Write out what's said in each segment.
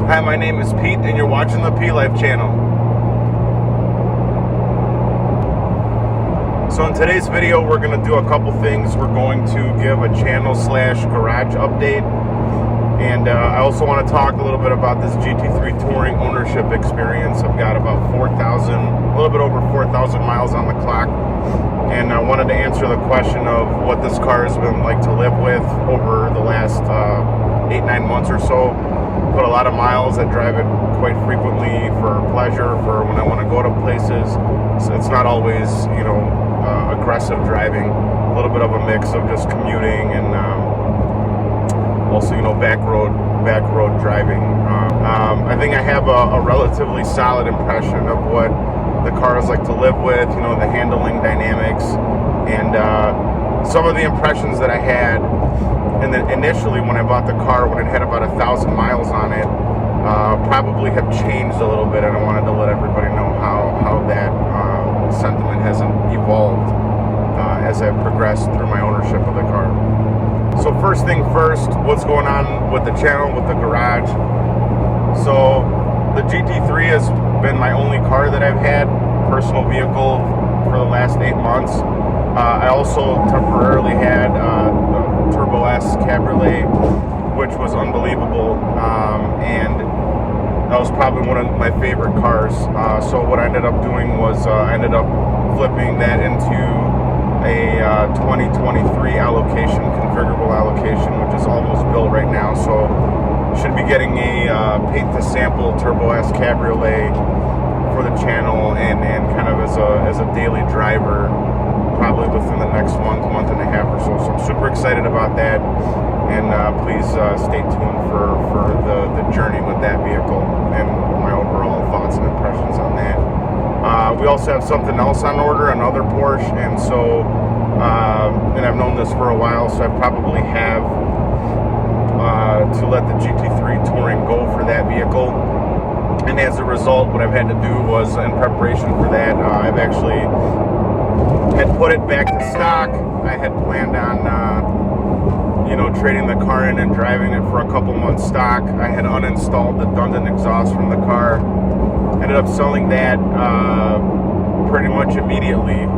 Hi, my name is Pete, and you're watching the P Life channel. So in today's video, we're going to do a couple things. We're going to give a channel/garage update, and I also want to talk a little bit about this GT3 touring ownership experience. I've got about a little bit over 4,000 miles on the clock, and I wanted to answer the question of what this car has been like to live with over the last 8-9 months or so. Put a lot of miles. I drive it quite frequently for pleasure, for when I want to go to places. So it's not always, aggressive driving. A little bit of a mix of just commuting and also, back road driving. I think I have a relatively solid impression of what the car is like to live with. The handling dynamics, and some of the impressions that I had. And then initially when I bought the car, when it had about 1,000 miles on it, probably have changed a little bit, and I wanted to let everybody know how that sentiment has evolved as I've progressed through my ownership of the car. So first thing first, what's going on with the channel, with the garage? So the GT3 has been my only car that I've had, personal vehicle, for the last 8 months. I also temporarily had the Turbo S Cabriolet, which was unbelievable, and that was probably one of my favorite cars. So what I ended up doing was I ended up flipping that into a 2023 allocation, configurable allocation, which is almost built right now. So should be getting a paint to sample Turbo S Cabriolet for the channel, and kind of as a daily driver, probably within the next month and a half or so. So I'm super excited about that, and please stay tuned for the journey with that vehicle and my overall thoughts and impressions on that. We also have something else on order, another Porsche, and so and I've known this for a while, so I probably have to let the GT3 Touring go for that vehicle. And as a result, what I've had to do was, in preparation for that, I've actually had put it back to stock. I had planned on, trading the car in and driving it for a couple months stock. I had uninstalled the Dundon exhaust from the car. Ended up selling that pretty much immediately.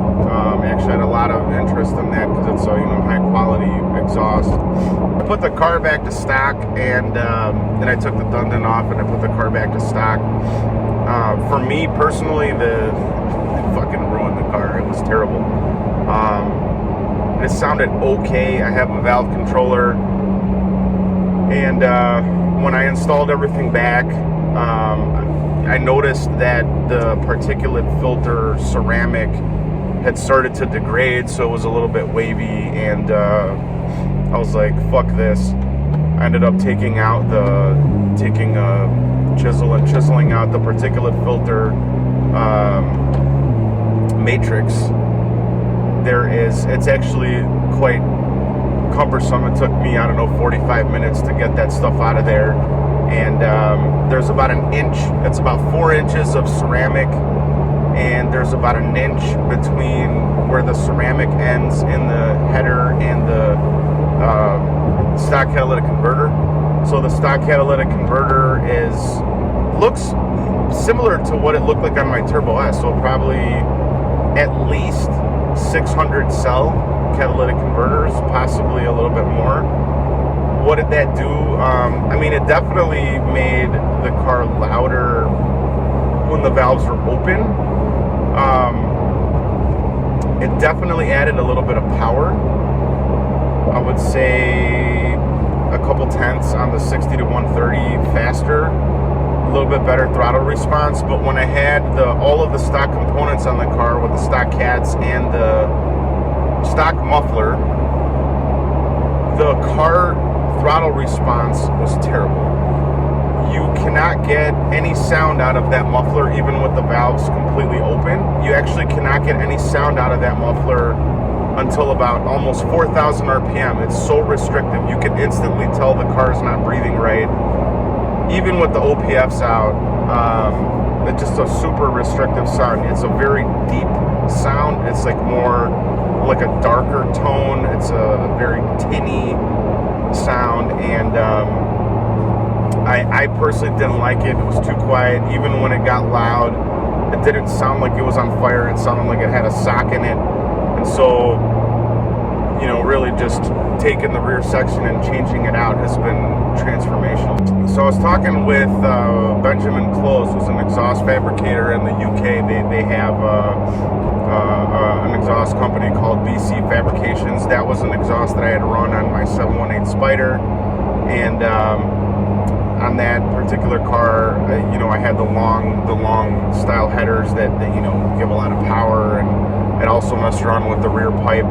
Actually had a lot of interest in that because it's a high quality exhaust. I put the car back to stock, and then I took the Dundon off and I put the car back to stock. For me personally, it fucking ruined the car. It was terrible. It sounded okay. I have a valve controller, and when I installed everything back, I noticed that the particulate filter ceramic had started to degrade, so it was a little bit wavy, and I was like, fuck this. I ended up taking a chisel and chiseling out the particulate filter matrix. It's actually quite cumbersome. It took me, 45 minutes to get that stuff out of there. And there's about an inch, it's about 4 inches of ceramic, and there's about an inch between where the ceramic ends in the header and the stock catalytic converter. So the stock catalytic converter looks similar to what it looked like on my Turbo S, so probably at least 600 cell catalytic converters, possibly a little bit more. What did that do? It definitely made the car louder when the valves were open. It definitely added a little bit of power. I would say a couple tenths on the 60 to 130 faster, a little bit better throttle response. But when I had all of the stock components on the car with the stock cats and the stock muffler, the car throttle response was terrible. You cannot get any sound out of that muffler even with the valves completely open. You actually cannot get any sound out of that muffler until about almost 4,000 RPM. It's so restrictive. You can instantly tell the car's not breathing right. Even with the OPFs out, it's just a super restrictive sound. It's a very deep sound. It's like more like a darker tone. It's a very tinny sound, and I personally didn't like it. It was too quiet. Even when it got loud, it didn't sound like it was on fire. It sounded like it had a sock in it. And so, you know, really just taking the rear section and changing it out has been transformational. So I was talking with Benjamin Close, who's an exhaust fabricator in the UK. They have an exhaust company called BC Fabrications. That was an exhaust that I had run on my 718 Spider, and on that particular car, you know, I had the long style headers that you know, give a lot of power, and it also messed around with the rear pipe,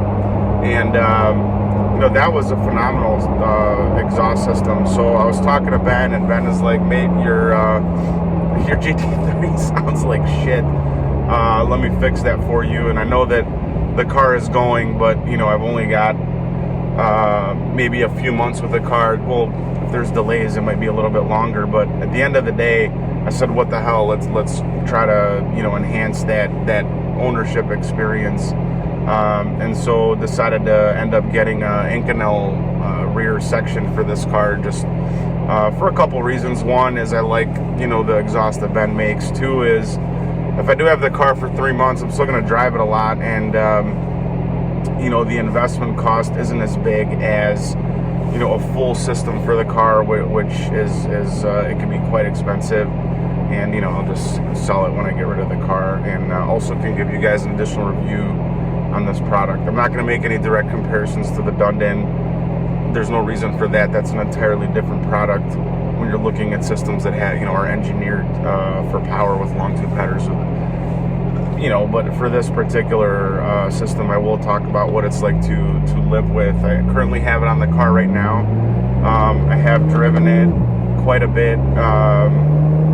and you know, that was a phenomenal exhaust system. So I was talking to Ben, and Ben is like, mate, your GT3 sounds like shit. Let me fix that for you. And I know that the car is going, but you know, I've only got maybe a few months with the car. Well, if there's delays, it might be a little bit longer, but at the end of the day, I said, what the hell, let's try to, you know, enhance that ownership experience. And so decided to end up getting an Inconel rear section for this car, just for a couple reasons. One is I like, you know, the exhaust that Ben makes. Two is, if I do have the car for 3 months, I'm still going to drive it a lot, and you know, the investment cost isn't as big as, you know, a full system for the car, which is it can be quite expensive. And you know, I'll just sell it when I get rid of the car, and also can give you guys an additional review on this product. I'm not going to make any direct comparisons to the Dundon. There's no reason for that. That's an entirely different product when you're looking at systems that have, you know, are engineered for power with long tube headers. You know, but for this particular system, I will talk about what it's like to live with. I currently have it on the car right now. I have driven it quite a bit,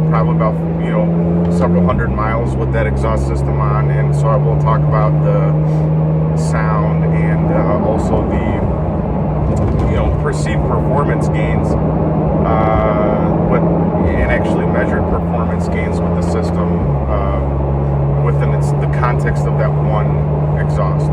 probably about, you know, several hundred miles with that exhaust system on, and so I will talk about the sound and also the, you know, perceived performance gains, and actually measured performance gains with the system within the context of that one exhaust.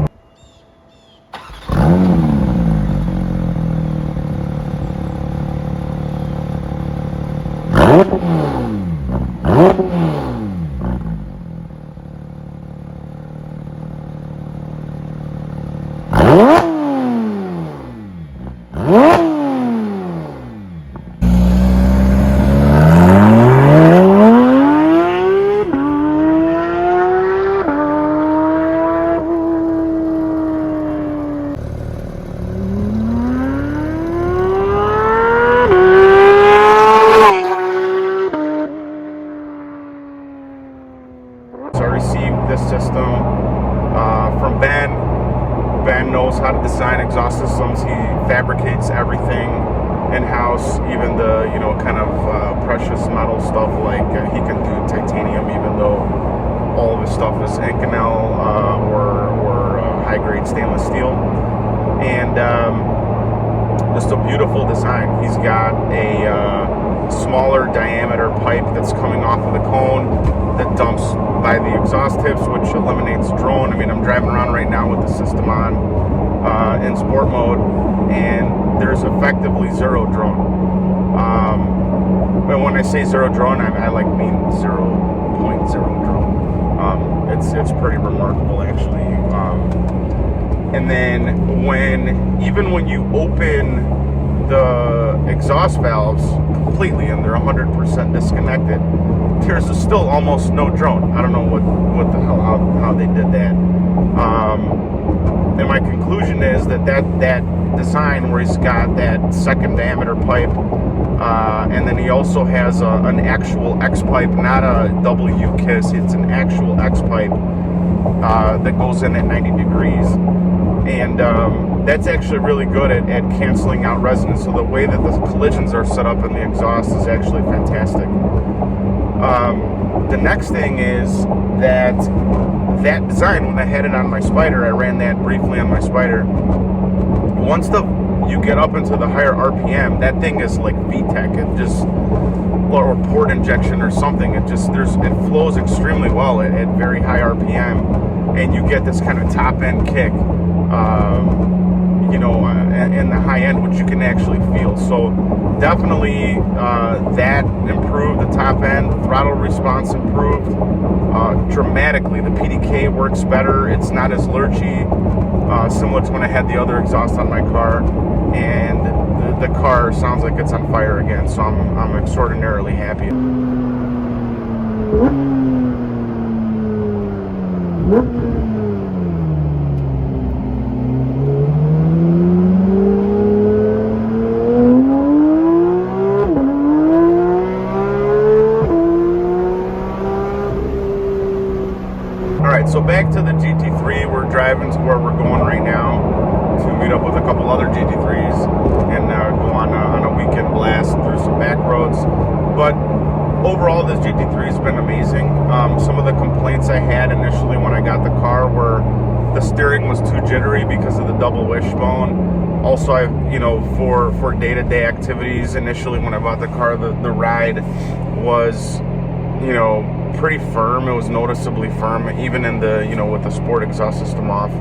This system from Ben. Ben knows how to design exhaust systems. He fabricates everything in-house, even the, you know, kind of precious metal stuff. Like he can do titanium, even though all of his stuff is Inconel or high-grade stainless steel. And just a beautiful design. He's got a smaller diameter pipe that's coming off of the cone that dumps by the exhaust tips, which eliminates drone. I mean, I'm driving around right now with the system on in sport mode, and there's effectively zero drone. But when I say zero drone, I like mean 0.0 drone. It's pretty remarkable, actually. And then even when you open the exhaust valves completely and they're 100% disconnected, there's still almost no drone. I don't know what the hell, how they did that. And my conclusion is that design where he's got that second diameter pipe, and then he also has an actual X pipe, not a W kiss. It's an actual X pipe that goes in at 90 degrees. And that's actually really good at canceling out resonance. So the way that the collisions are set up in the exhaust is actually fantastic. The next thing is that design, when I had it on my Spider, I ran that briefly on my Spider. Once you get up into the higher RPM, that thing is like VTEC. It just, or port injection or something. It flows extremely well at very high RPM, and you get this kind of top end kick. you know, in the high end, which you can actually feel. So definitely that improved. The top end throttle response improved dramatically. The PDK works better. It's not as lurchy, similar to when I had the other exhaust on my car, and the car sounds like it's on fire again. So I'm extraordinarily happy. So back to the GT3, we're driving to where we're going right now to meet up with a couple other GT3s and go on a weekend blast through some back roads. But overall, this GT3 has been amazing. Some of the complaints I had initially when I got the car were the steering was too jittery because of the double wishbone. Also, you know, for day-to-day activities, initially when I bought the car, the ride was, you know, pretty firm. It was noticeably firm, even in the, you know, with the sport exhaust system off.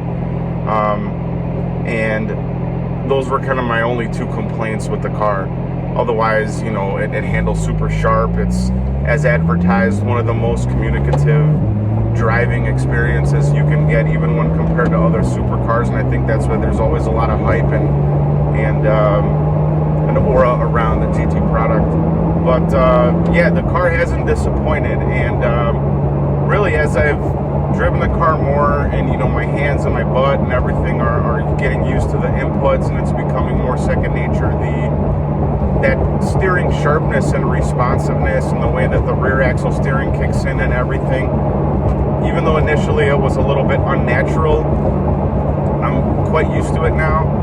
And those were kind of my only two complaints with the car. Otherwise, you know, it handles super sharp. It's, as advertised, one of the most communicative driving experiences you can get, even when compared to other supercars. And I think that's why there's always a lot of hype and an aura around the GT product. But yeah, the car hasn't disappointed, and really, as I've driven the car more, and you know, my hands and my butt and everything are getting used to the inputs, and it's becoming more second nature. That steering sharpness and responsiveness, and the way that the rear axle steering kicks in and everything, even though initially it was a little bit unnatural, I'm quite used to it now.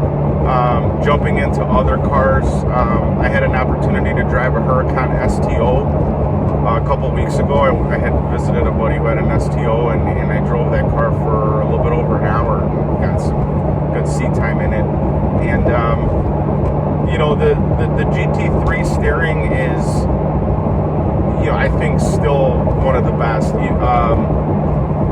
Jumping into other cars, I had an opportunity to drive a Huracan STO a couple weeks ago. I had visited a buddy who had an STO, and I drove that car for a little bit over an hour and got some good seat time in it. And you know, the GT3 steering is, you know, I think still one of the best.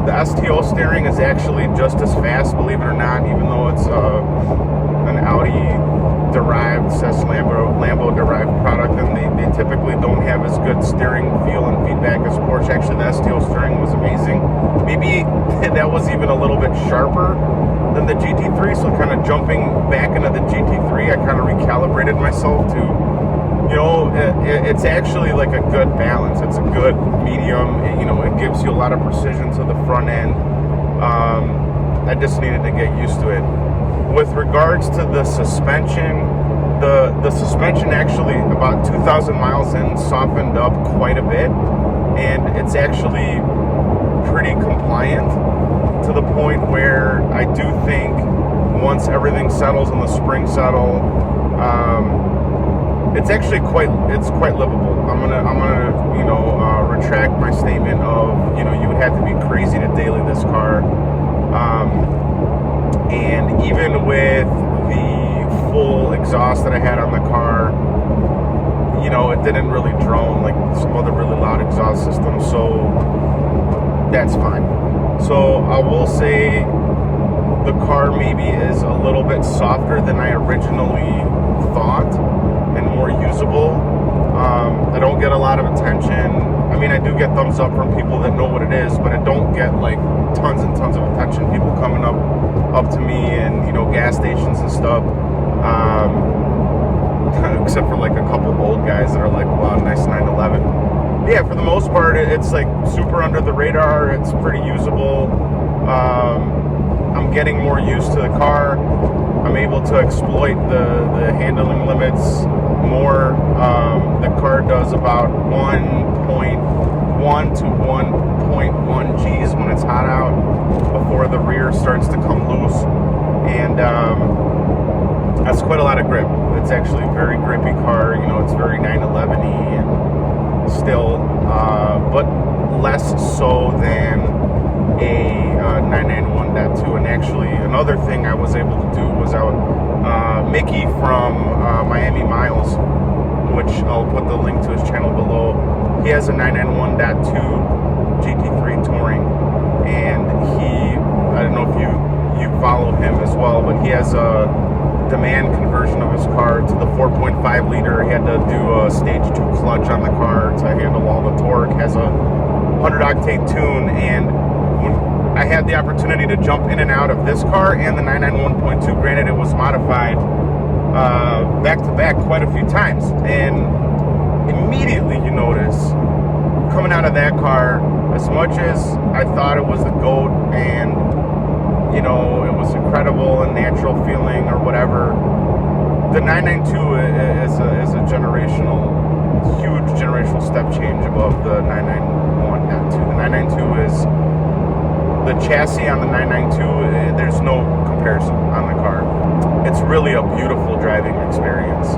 The STO steering is actually just as fast, believe it or not, even though it's an Audi-derived, Lambo-derived product, and they typically don't have as good steering feel and feedback as Porsche. Actually, the STO steering was amazing. Maybe that was even a little bit sharper than the GT3, so kind of jumping back into the GT3, I kind of recalibrated myself to, you know, it's actually like a good balance. It's a good medium. You know, it gives you a lot of precision to the front end. I just needed to get used to it. With regards to the suspension, the suspension actually, about 2,000 miles in, softened up quite a bit, and it's actually pretty compliant to the point where I do think once everything settles and the springs settle, it's actually quite livable. I'm gonna you know, retract my statement of, you know, you would have to be crazy to daily this car. And even with the full exhaust that I had on the car, you know, it didn't really drone like some other really loud exhaust systems, so that's fine. So I will say the car maybe is a little bit softer than I originally thought and more usable. I don't get a lot of attention. I mean, I do get thumbs up from people that know what it is, but I don't get like tons and tons of attention. People coming up to me and, you know, gas stations and stuff. Except for like a couple old guys that are like, wow, nice 911. Yeah, for the most part, it's like super under the radar. It's pretty usable. I'm getting more used to the car. I'm able to exploit the handling limits more. The car does about 1.1 to 1.1 Gs when it's hot out before the rear starts to come loose. And that's quite a lot of grip. It's actually a very grippy car. You know, it's very 911-y and still, but less so than a 991.2. And actually, another thing I was able to do was out Mickey from Miami Miles, which I'll put the link to his channel below. He has a 991.2 GT3 Touring, and I don't know if you follow him as well, but he has a demand conversion of his car to the 4.5 liter. He had to do a stage 2 clutch on the car to handle all the torque. Has a 100 octane tune, and when I had the opportunity to jump in and out of this car and the 991.2, granted it was modified back to back quite a few times, and immediately you notice coming out of that car, as much as I thought it was the GOAT and you know it was incredible and natural feeling or whatever, the 992 is a generational, huge generational step change above the 991, not 2. The 992 is the chassis on the 992. There's no comparison on the car. It's really a beautiful driving experience.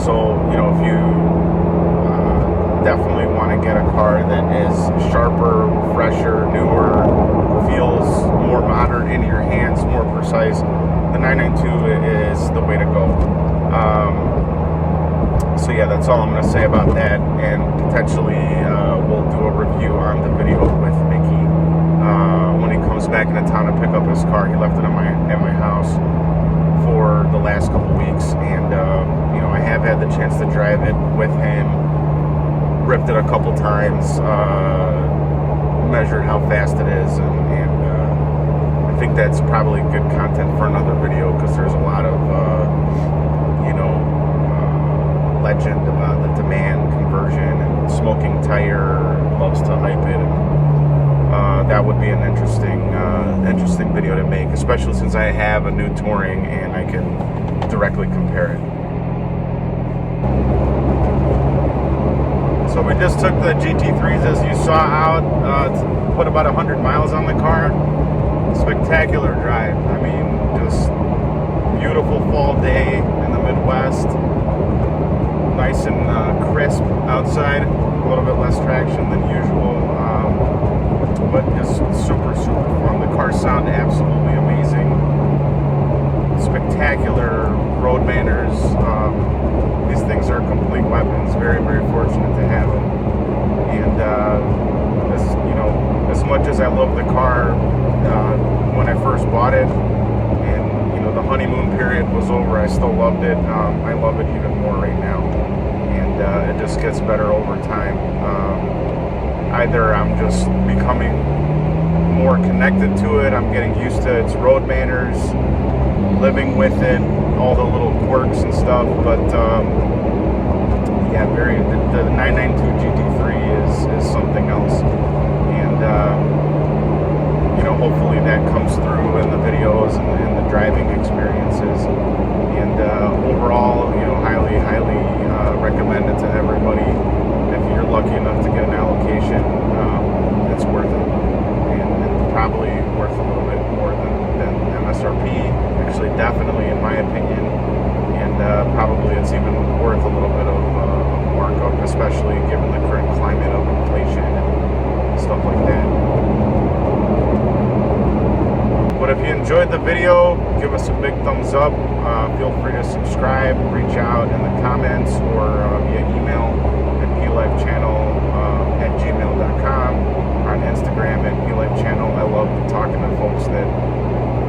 So you know, if you definitely want to get a car that is sharper, fresher, newer, feels more modern in your hands, more precise, the 992 is the way to go. So yeah, that's all I'm going to say about that, and potentially we'll do a review on the video with Mickey when he comes back into town to pick up his car. He left it at my house for the last couple weeks, and you know, I have had the chance to drive it with him, ripped it a couple times, measured how fast it is, and I think that's probably good content for another video, because there's a lot of you know, legend about the demand conversion and smoking tire, loves to hype it, and that would be an interesting video to make, especially since I have a new Touring and I can directly compare it. So we just took the GT3s, as you saw, out, put about 100 miles on the car. Spectacular drive. I mean, just beautiful fall day in the Midwest. Nice and crisp outside. A little bit less traction than usual, but just super fun. The cars sound absolutely amazing. Spectacular road manners. These things are complete weapons. Very fortunate to have them. And you know, as much as I love the car when I first bought it, and you know, the honeymoon period was over, I still loved it. I love it even more right now, and it just gets better over time. Either I'm just becoming more connected to it, I'm getting used to its road manners, living with it, all the little quirks and stuff, but yeah, the 992 GT3 is something else, and you know, hopefully that comes through in the videos and the driving experiences, and overall, you know, highly recommend it to everybody. If you're lucky enough to get an allocation, it's worth it, and probably worth a little bit more than MSRP, actually, definitely in my opinion, and probably it's even worth a little bit of markup, especially given the current climate of inflation and stuff like that. But if you enjoyed the video, give us a big thumbs up. Feel free to subscribe, reach out in the comments, or via email at plifechannel@gmail.com, or on Instagram at plifechannel. I love talking to folks that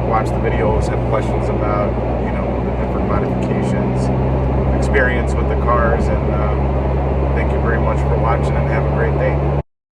watch the videos, have questions about, you know, the different modifications, experience with the cars, and thank you very much for watching, and have a great